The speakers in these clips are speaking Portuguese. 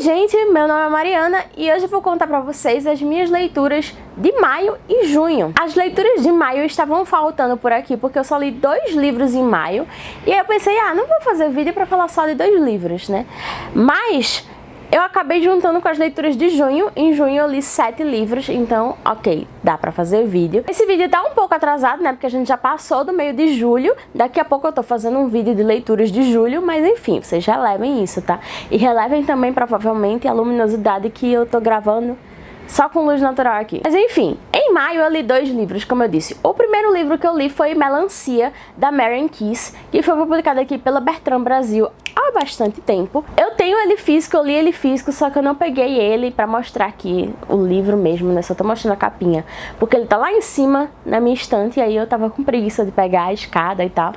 gente, meu nome é Mariana e hoje eu vou contar pra vocês as minhas leituras de maio e junho. As leituras de maio estavam faltando por aqui porque eu só li 2 livros em maio e aí eu pensei, não vou fazer vídeo pra falar só de 2 livros, né? Mas eu acabei juntando com as leituras de junho. Em junho eu li 7 livros, então, ok, dá pra fazer vídeo. Esse vídeo tá um pouco atrasado, né, porque a gente já passou do meio de julho. Daqui a pouco eu tô fazendo um vídeo de leituras de julho, mas enfim, vocês relevem isso, tá? E relevem também, provavelmente, a luminosidade que eu tô gravando só com luz natural aqui. Mas enfim, em maio eu li 2 livros, como eu disse. O primeiro livro que eu li foi Melancia, da Maren Keyes, que foi publicado aqui pela Bertrand Brasil há bastante tempo. Eu tenho ele físico, eu li ele físico, só que eu não peguei ele pra mostrar aqui o livro mesmo, né? Só tô mostrando a capinha, porque ele tá lá em cima na minha estante e aí eu tava com preguiça de pegar a escada e tal.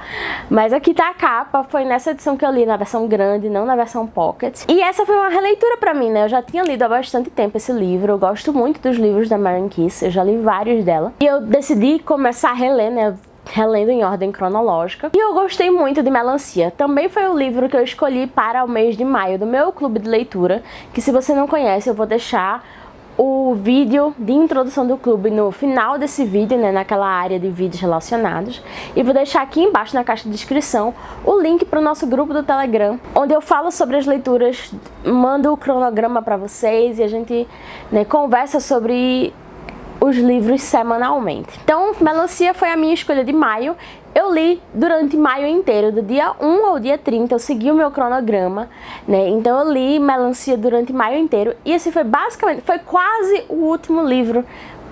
Mas aqui tá a capa, foi nessa edição que eu li, na versão grande, não na versão pocket. E essa foi uma releitura pra mim, né? Eu já tinha lido há bastante tempo esse livro, eu gosto muito dos livros da Maren Keyes, eu já li vários dela. E eu decidi começar a reler, né? Relendo em ordem cronológica. E eu gostei muito de Melancia. Também foi o livro que eu escolhi para o mês de maio do meu clube de leitura, que se você não conhece, eu vou deixar o vídeo de introdução do clube no final desse vídeo, né, naquela área de vídeos relacionados. E vou deixar aqui embaixo na caixa de descrição o link para o nosso grupo do Telegram, onde eu falo sobre as leituras, mando o cronograma para vocês e a gente, né, conversa sobre os livros semanalmente. Então, Melancia foi a minha escolha de maio. Eu li durante maio inteiro, do dia 1 ao dia 30, eu segui o meu cronograma, né? Então eu li Melancia durante maio inteiro e esse foi basicamente, foi quase o último livro,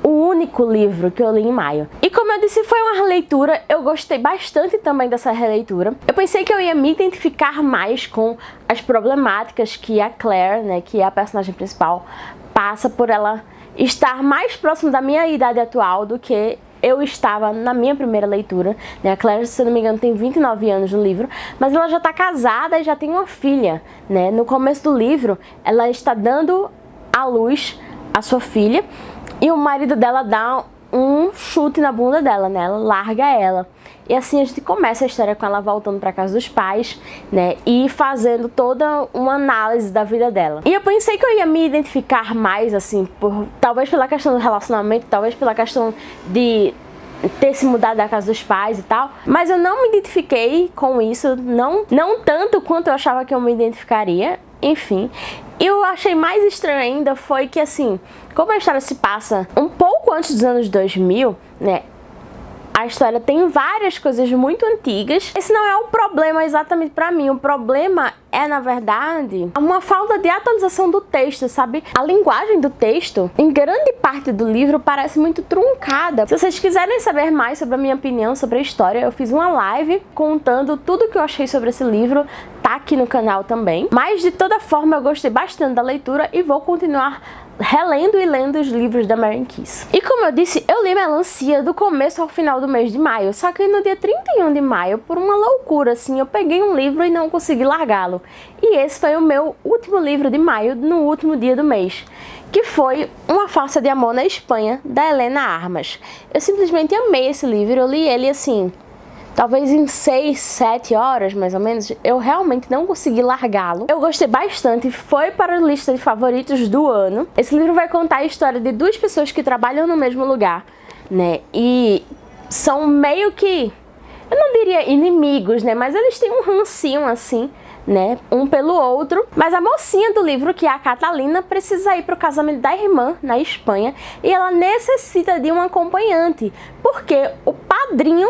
o único livro que eu li em maio. E como eu disse, foi uma releitura, eu gostei bastante também dessa releitura. Eu pensei que eu ia me identificar mais com as problemáticas que a Claire, né, que é a personagem principal, passa por ela estar mais próximo da minha idade atual do que eu estava na minha primeira leitura, né? A Claire, se eu não me engano, tem 29 anos no livro, mas ela já está casada e já tem uma filha, né? No começo do livro, ela está dando à luz a sua filha e o marido dela dá um chute na bunda dela, né? Ela larga ela. E assim a gente começa a história com ela voltando para casa dos pais, né? E fazendo toda uma análise da vida dela. E eu pensei que eu ia me identificar mais, assim, talvez pela questão do relacionamento, talvez pela questão de ter se mudado da casa dos pais e tal. Mas eu não me identifiquei com isso, não tanto quanto eu achava que eu me identificaria. Enfim, eu achei mais estranho ainda foi que, assim, como a história se passa um pouco antes dos anos 2000, né? A história tem várias coisas muito antigas. Esse não é o problema exatamente pra mim. O problema é, na verdade, uma falta de atualização do texto, sabe? A linguagem do texto, em grande parte do livro, parece muito truncada. Se vocês quiserem saber mais sobre a minha opinião sobre a história, eu fiz uma live contando tudo o que eu achei sobre esse livro. Tá aqui no canal também. Mas, de toda forma, eu gostei bastante da leitura e vou continuar relendo e lendo os livros da Maren Keyes. E como eu disse, eu li Melancia do começo ao final do mês de maio, só que no dia 31 de maio, por uma loucura, assim, eu peguei um livro e não consegui largá-lo. E esse foi o meu último livro de maio, no último dia do mês, que foi Uma Farsa de Amor na Espanha, da Helena Armas. Eu simplesmente amei esse livro, eu li ele assim, talvez em 6, 7 horas, mais ou menos. Eu realmente não consegui largá-lo. Eu gostei bastante, foi para a lista de favoritos do ano. Esse livro vai contar a história de 2 pessoas que trabalham no mesmo lugar, né? E são meio que, eu não diria inimigos, né? Mas eles têm um rancinho assim, né, um pelo outro. Mas a mocinha do livro, que é a Catalina, precisa ir para o casamento da irmã na Espanha e ela necessita de um acompanhante, porque o padrinho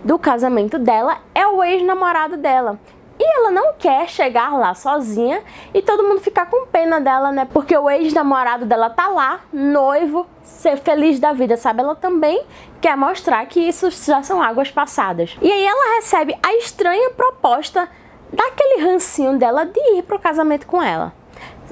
do casamento dela é o ex-namorado dela. E ela não quer chegar lá sozinha e todo mundo ficar com pena dela, né? Porque o ex-namorado dela tá lá, noivo, ser feliz da vida, sabe? Ela também quer mostrar que isso já são águas passadas. E aí ela recebe a estranha proposta daquele rancinho dela de ir pro casamento com ela,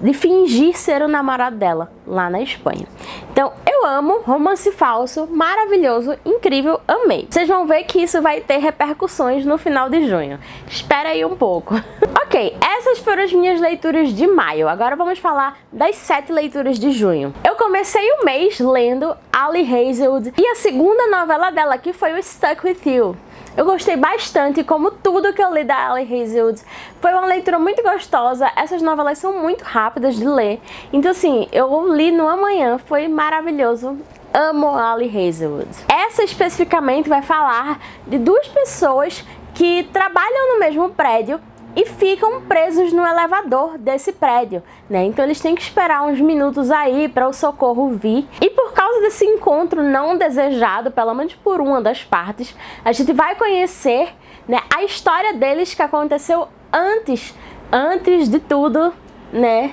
de fingir ser o namorado dela lá na Espanha. Então, eu amo romance falso, maravilhoso, incrível, amei. Vocês vão ver que isso vai ter repercussões no final de junho. Espera aí um pouco. Ok, essas foram as minhas leituras de maio. Agora vamos falar das 7 leituras de junho. Eu comecei o mês lendo Ali Hazelwood e a segunda novela dela, que foi o Stuck With You. Eu gostei bastante, como tudo que eu li da Ali Hazelwood. Foi uma leitura muito gostosa, essas novelas são muito rápidas de ler. Então assim, eu li numa manhã, foi maravilhoso. Amo a Ali Hazelwood. Essa especificamente vai falar de duas pessoas que trabalham no mesmo prédio e ficam presos no elevador desse prédio, né? Então eles têm que esperar uns minutos aí para o socorro vir. E por causa desse encontro não desejado, pelo menos por uma das partes, a gente vai conhecer, né, a história deles que aconteceu antes de tudo, né,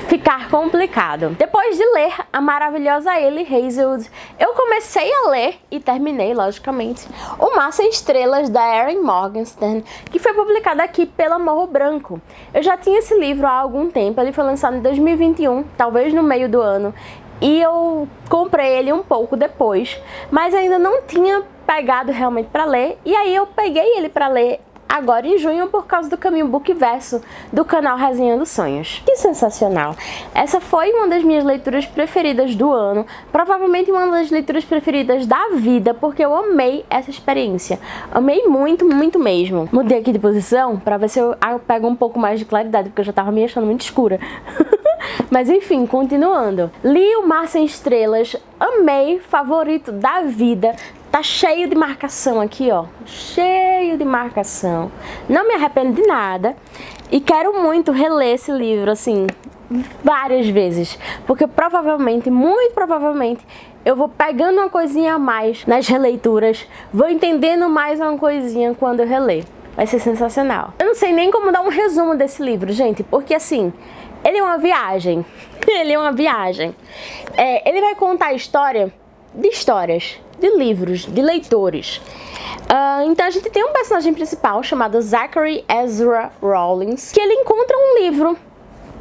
ficar complicado. Depois de ler a maravilhosa Ali Hazelwood, eu comecei a ler e terminei, logicamente, O Mar Sem Estrelas, da Erin Morgenstern, que foi publicado aqui pela Morro Branco. Eu já tinha esse livro há algum tempo, ele foi lançado em 2021, talvez no meio do ano, e eu comprei ele um pouco depois, mas ainda não tinha pegado realmente para ler, e aí eu peguei ele para ler agora em junho por causa do Caminho Bookverso do canal Resenhando Sonhos. Que sensacional! Essa foi uma das minhas leituras preferidas do ano, provavelmente uma das leituras preferidas da vida, porque eu amei essa experiência. Amei muito, muito mesmo. Mudei aqui de posição para ver se eu pego um pouco mais de claridade, porque eu já tava me achando muito escura. Mas enfim, continuando. Li O Mar Sem Estrelas, amei, favorito da vida. Tá cheio de marcação aqui, ó. Cheio de marcação. Não me arrependo de nada. E quero muito reler esse livro, assim, várias vezes. Porque provavelmente, muito provavelmente, eu vou pegando uma coisinha a mais nas releituras. Vou entendendo mais uma coisinha quando eu reler. Vai ser sensacional. Eu não sei nem como dar um resumo desse livro, gente. Porque, assim, ele é uma viagem. Ele é uma viagem. Ele vai contar a história de histórias, de livros, de leitores. Então a gente tem um personagem principal chamado Zachary Ezra Rawlings, que ele encontra um livro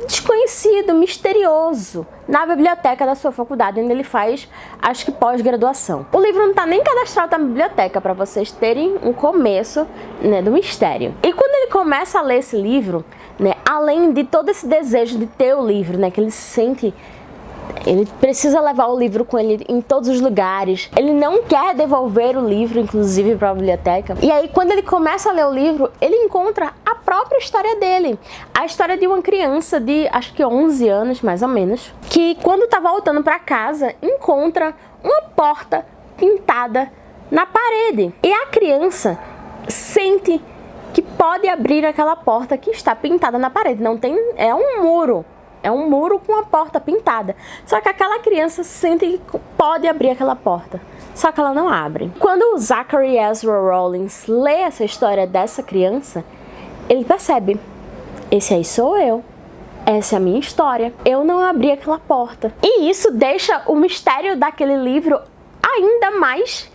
desconhecido, misterioso, na biblioteca da sua faculdade, onde ele faz, acho que pós-graduação. O livro não está nem cadastrado na biblioteca, para vocês terem um começo, né, do mistério. E quando ele começa a ler esse livro, né, além de todo esse desejo de ter o livro, né, que ele sente, ele precisa levar o livro com ele em todos os lugares. Ele não quer devolver o livro, inclusive, para a biblioteca. E aí, quando ele começa a ler o livro, ele encontra a própria história dele. A história de uma criança de, acho que 11 anos, mais ou menos, que quando tá voltando para casa, encontra uma porta pintada na parede. E a criança sente que pode abrir aquela porta que está pintada na parede. Não tem, é um muro. É um muro com uma porta pintada. Só que aquela criança sente que pode abrir aquela porta. Só que ela não abre. Quando o Zachary Ezra Rawlings lê essa história dessa criança, ele percebe: esse aí sou eu. Essa é a minha história. Eu não abri aquela porta. E isso deixa o mistério daquele livro ainda mais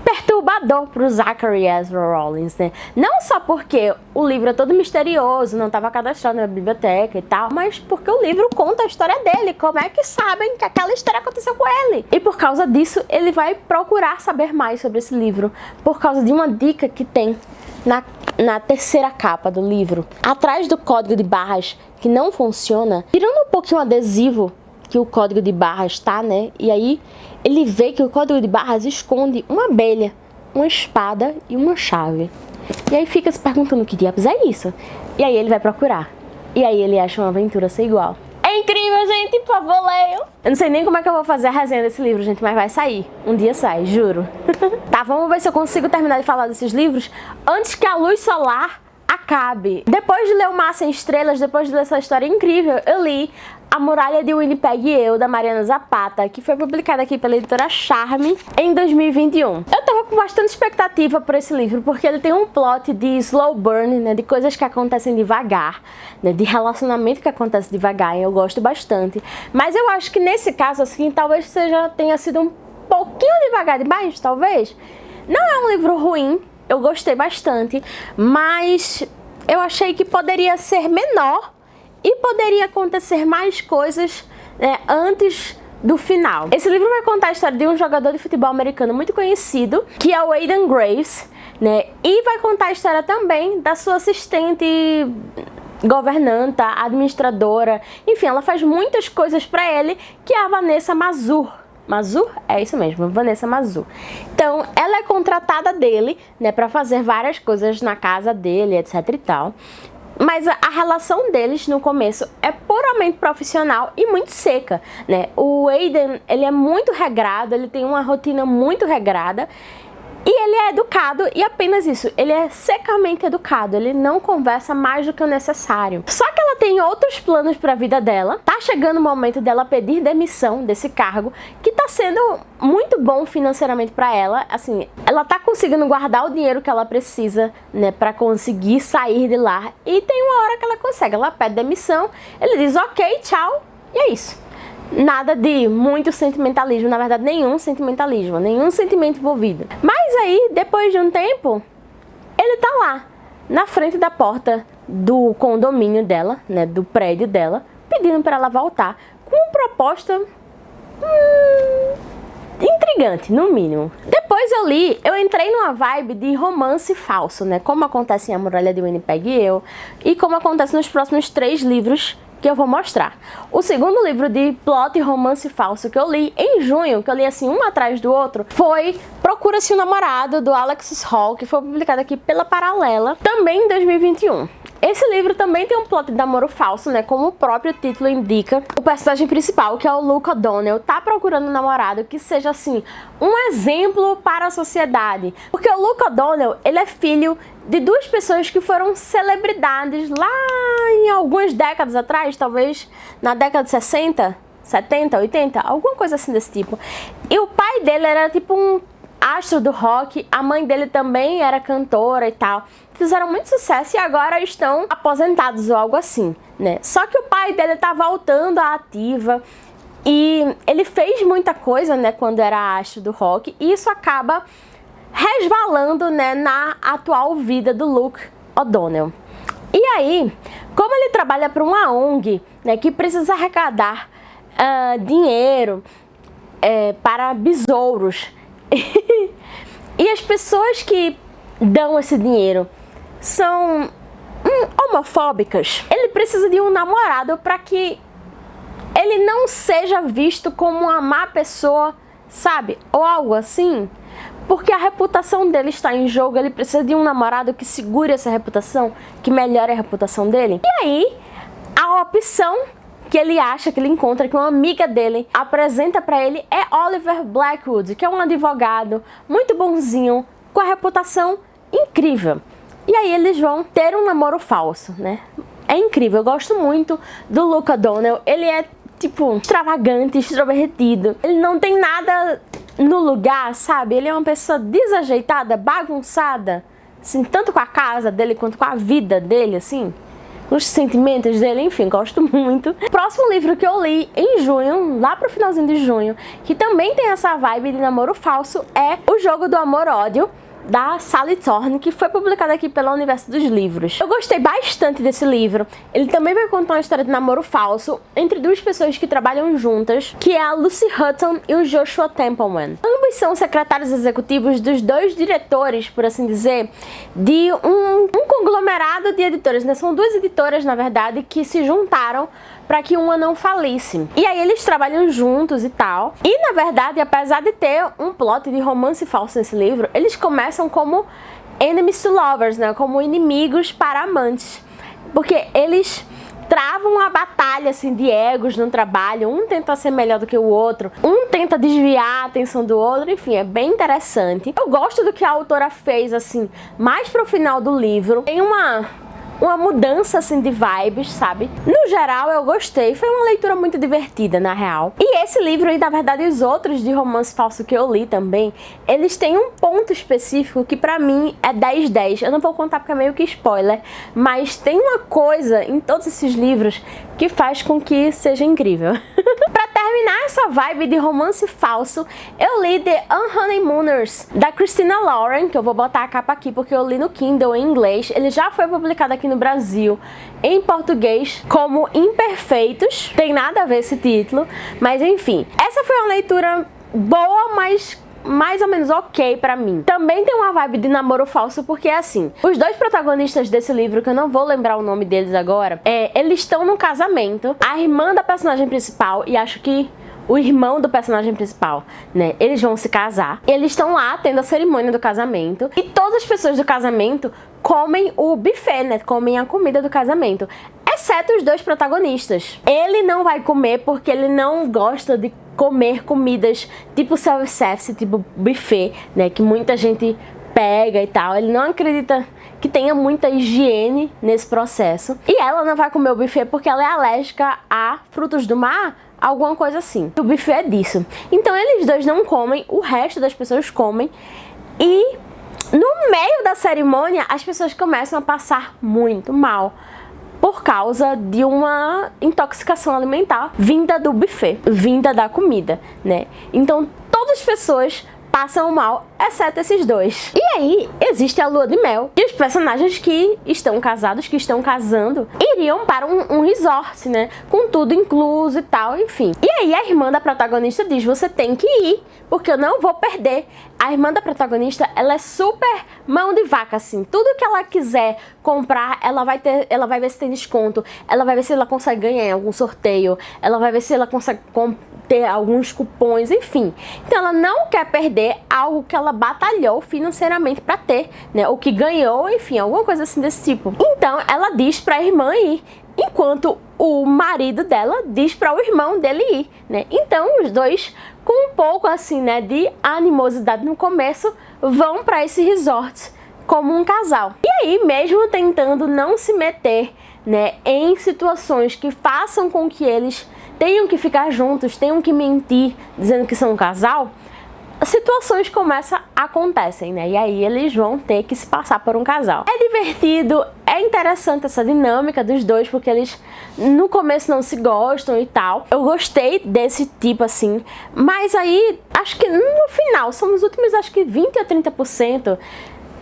perturbador para o Zachary Ezra Rawlings, né? Não só porque o livro é todo misterioso, não estava cadastrado na biblioteca e tal, mas porque o livro conta a história dele, como é que sabem que aquela história aconteceu com ele. E por causa disso, ele vai procurar saber mais sobre esse livro, por causa de uma dica que tem na terceira capa do livro. Atrás do código de barras, que não funciona, tirando um pouquinho o adesivo que o código de barras tá, né? E aí ele vê que o código de barras esconde uma abelha, uma espada e uma chave. E aí fica se perguntando: que diabos é isso? E aí ele vai procurar. E aí ele acha uma aventura sem igual. É incrível, gente, por favor, leiam. Eu não sei nem como é que eu vou fazer a resenha desse livro, gente, mas vai sair. Um dia sai, juro. Tá, vamos ver se eu consigo terminar de falar desses livros antes que a luz solar acabe. Depois de ler O Mar Sem Estrelas, depois de ler essa história incrível, eu li A Muralha de Winnipeg e Eu, da Mariana Zapata, que foi publicada aqui pela editora Charme em 2021. Eu tava com bastante expectativa por esse livro, porque ele tem um plot de slow burn, né, de coisas que acontecem devagar, né, de relacionamento que acontece devagar, e eu gosto bastante. Mas eu acho que nesse caso, assim, talvez tenha sido um pouquinho devagar demais, talvez. Não é um livro ruim, eu gostei bastante, mas eu achei que poderia ser menor e poderia acontecer mais coisas, né, antes do final. Esse livro vai contar a história de um jogador de futebol americano muito conhecido, que é o Aidan Graves, né, e vai contar a história também da sua assistente governanta, administradora, enfim, ela faz muitas coisas para ele, que é a Vanessa Mazur. Mazur? É isso mesmo, Vanessa Mazur. Então, ela é contratada dele, né, pra fazer várias coisas na casa dele, etc e tal. Mas a relação deles no começo é puramente profissional e muito seca, né? O Aiden, ele é muito regrado, ele tem uma rotina muito regrada. E ele é educado e apenas isso, ele é secamente educado, ele não conversa mais do que o necessário. Só que ela tem outros planos para a vida dela, tá chegando o momento dela pedir demissão desse cargo, que tá sendo muito bom financeiramente para ela, assim, ela tá conseguindo guardar o dinheiro que ela precisa, né, para conseguir sair de lá, e tem uma hora que ela consegue, ela pede demissão, ele diz ok, tchau, e é isso. Nada de muito sentimentalismo, na verdade nenhum sentimentalismo, nenhum sentimento envolvido. Mas aí, depois de um tempo, ele tá lá, na frente da porta do condomínio dela, né, do prédio dela, pedindo para ela voltar, com uma proposta intrigante, no mínimo. Depois eu entrei numa vibe de romance falso, né, como acontece em A Muralha de Winnipeg e Eu, e como acontece nos próximos 3 livros que eu vou mostrar. O segundo livro de plot e romance falso que eu li em junho, que eu li assim um atrás do outro, foi Procura-se um Namorado, do Alexis Hall, que foi publicado aqui pela Paralela, também em 2021. Esse livro também tem um plot de namoro falso, né, como o próprio título indica. O personagem principal, que é o Luke O'Donnell, tá procurando um namorado que seja, assim, um exemplo para a sociedade. Porque o Luke O'Donnell, ele é filho de 2 pessoas que foram celebridades lá em algumas décadas atrás, talvez na década de 60, 70, 80, alguma coisa assim desse tipo. E o pai dele era tipo um astro do rock, a mãe dele também era cantora e tal. Fizeram muito sucesso e agora estão aposentados ou algo assim, né? Só que o pai dele tá voltando à ativa e ele fez muita coisa, né, quando era astro do rock, e isso acaba resvalando, né, na atual vida do Luke O'Donnell. E aí, como ele trabalha para uma ONG, né, que precisa arrecadar dinheiro para besouros, e as pessoas que dão esse dinheiro são homofóbicas, ele precisa de um namorado para que ele não seja visto como uma má pessoa, sabe? Ou algo assim. Porque a reputação dele está em jogo, ele precisa de um namorado que segure essa reputação, que melhore a reputação dele. E aí, a opção que ele acha, que ele encontra, que uma amiga dele apresenta pra ele é Oliver Blackwood, que é um advogado muito bonzinho, com a reputação incrível. E aí eles vão ter um namoro falso, né? É incrível, eu gosto muito do Luke O'Donnell, ele é tipo extravagante, extrovertido, ele não tem nada no lugar, sabe? Ele é uma pessoa desajeitada, bagunçada, assim, tanto com a casa dele quanto com a vida dele, assim, os sentimentos dele, enfim, gosto muito. O próximo livro que eu li em junho, lá pro finalzinho de junho, que também tem essa vibe de namoro falso, é O Jogo do Amor-Ódio, da Sally Thorne, que foi publicado aqui pela Universo dos Livros. Eu gostei bastante desse livro. Ele também vai contar uma história de namoro falso entre 2 pessoas que trabalham juntas, que é a Lucy Hutton e o Joshua Templeman. Ambos são secretários executivos dos 2 diretores, por assim dizer, de um conglomerado de editoras, né? São 2 editoras, na verdade, que se juntaram para que uma não falisse. E aí eles trabalham juntos e tal. E, na verdade, apesar de ter um plot de romance falso nesse livro, eles começam como enemies to lovers, né? Como inimigos para amantes. Porque eles travam uma batalha, assim, de egos no trabalho. Um tenta ser melhor do que o outro. Um tenta desviar a atenção do outro. Enfim, é bem interessante. Eu gosto do que a autora fez, assim, mais pro final do livro. Tem uma mudança, assim, de vibes, sabe? No geral, eu gostei. Foi uma leitura muito divertida, na real. E esse livro, e na verdade os outros de romance falso que eu li também, eles têm um ponto específico que pra mim é 10/10. Eu não vou contar porque é meio que spoiler, mas tem uma coisa em todos esses livros que faz com que seja incrível. Pra terminar essa vibe de romance falso, eu li The Unhoneymooners, da Christina Lauren, que eu vou botar a capa aqui porque eu li no Kindle em inglês. Ele já foi publicado aqui no Brasil em português como Imperfeitos. Tem nada a ver esse título, mas enfim. Essa foi uma leitura boa, mas mais ou menos ok pra mim. Também tem uma vibe de namoro falso, porque assim, os 2 protagonistas desse livro, que eu não vou lembrar o nome deles agora, eles estão num casamento. A irmã da personagem principal, e acho que o irmão do personagem principal, né? Eles vão se casar. Eles estão lá tendo a cerimônia do casamento e todas as pessoas do casamento comem o buffet, né? Comem a comida do casamento, exceto os dois protagonistas. Ele não vai comer porque ele não gosta de comer comidas tipo self-service, tipo buffet, né? Que muita gente pega e tal. Ele não acredita que tenha muita higiene nesse processo. E ela não vai comer o buffet porque ela é alérgica a frutos do mar, alguma coisa assim. O buffet é disso. Então eles dois não comem, o resto das pessoas comem. E no meio da cerimônia as pessoas começam a passar muito mal por causa de uma intoxicação alimentar vinda do buffet, vinda da comida, né? Então todas as pessoas passam mal, exceto esses dois. E aí, existe a lua de mel. E os personagens que estão casados, que estão casando, iriam para um resort, né? Com tudo incluso e tal, enfim. E aí a irmã da protagonista diz, você tem que ir, porque eu não vou perder. A irmã da protagonista, ela é super mão de vaca, assim. Tudo que ela quiser comprar, ela vai ver se tem desconto. Ela vai ver se ela consegue ganhar em algum sorteio. Ela vai ver se ela consegue ter alguns cupons, enfim. Então ela não quer perder algo que ela batalhou financeiramente para ter, né? O que ganhou, enfim, alguma coisa assim desse tipo. Então ela diz para a irmã ir, enquanto o marido dela diz para o irmão dele ir, né? Então os dois, com um pouco assim, né, de animosidade no começo, vão para esse resort como um casal. E aí, mesmo tentando não se meter, né, em situações que façam com que eles tenham que ficar juntos, tenham que mentir dizendo que são um casal, situações como essa acontecem, né? E aí eles vão ter que se passar por um casal. É divertido, é interessante essa dinâmica dos dois, porque eles no começo não se gostam e tal. Eu gostei desse tipo assim, mas aí acho que no final, são os últimos acho que 20 ou 30%,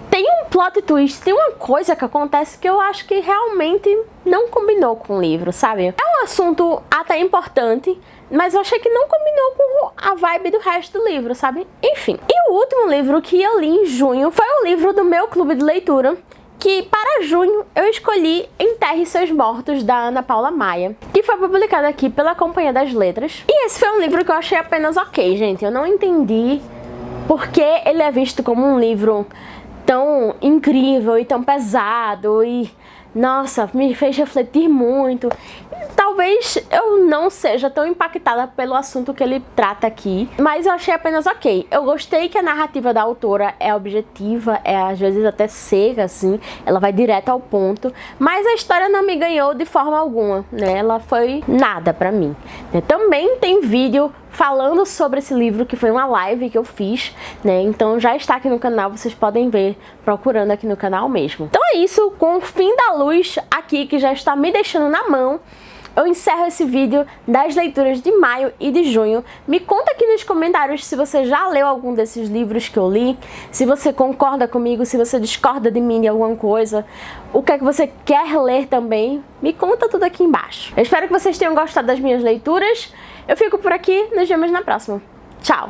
tem um plot twist, tem uma coisa que acontece que eu acho que realmente não combinou com o livro, sabe? É um assunto até importante, mas eu achei que não combinou com a vibe do resto do livro, sabe? Enfim. E o último livro que eu li em junho foi o livro do meu clube de leitura, que para junho eu escolhi Enterre Seus Mortos, da Ana Paula Maia, que foi publicado aqui pela Companhia das Letras. E esse foi um livro que eu achei apenas ok, gente. Eu não entendi porque ele é visto como um livro tão incrível e tão pesado e, nossa, me fez refletir muito. Talvez eu não seja tão impactada pelo assunto que ele trata aqui, mas eu achei apenas ok. Eu gostei que a narrativa da autora é objetiva, é às vezes até seca, assim, ela vai direto ao ponto, mas a história não me ganhou de forma alguma, né? Ela foi nada pra mim, né? Também tem vídeo falando sobre esse livro, que foi uma live que eu fiz, né? Então já está aqui no canal, vocês podem ver procurando aqui no canal mesmo. Então é isso, com o fim da luz aqui, que já está me deixando na mão, eu encerro esse vídeo das leituras de maio e de junho. Me conta aqui nos comentários se você já leu algum desses livros que eu li, se você concorda comigo, se você discorda de mim de alguma coisa, o que é que você quer ler também, me conta tudo aqui embaixo. Eu espero que vocês tenham gostado das minhas leituras. Eu fico por aqui, nos vemos na próxima. Tchau!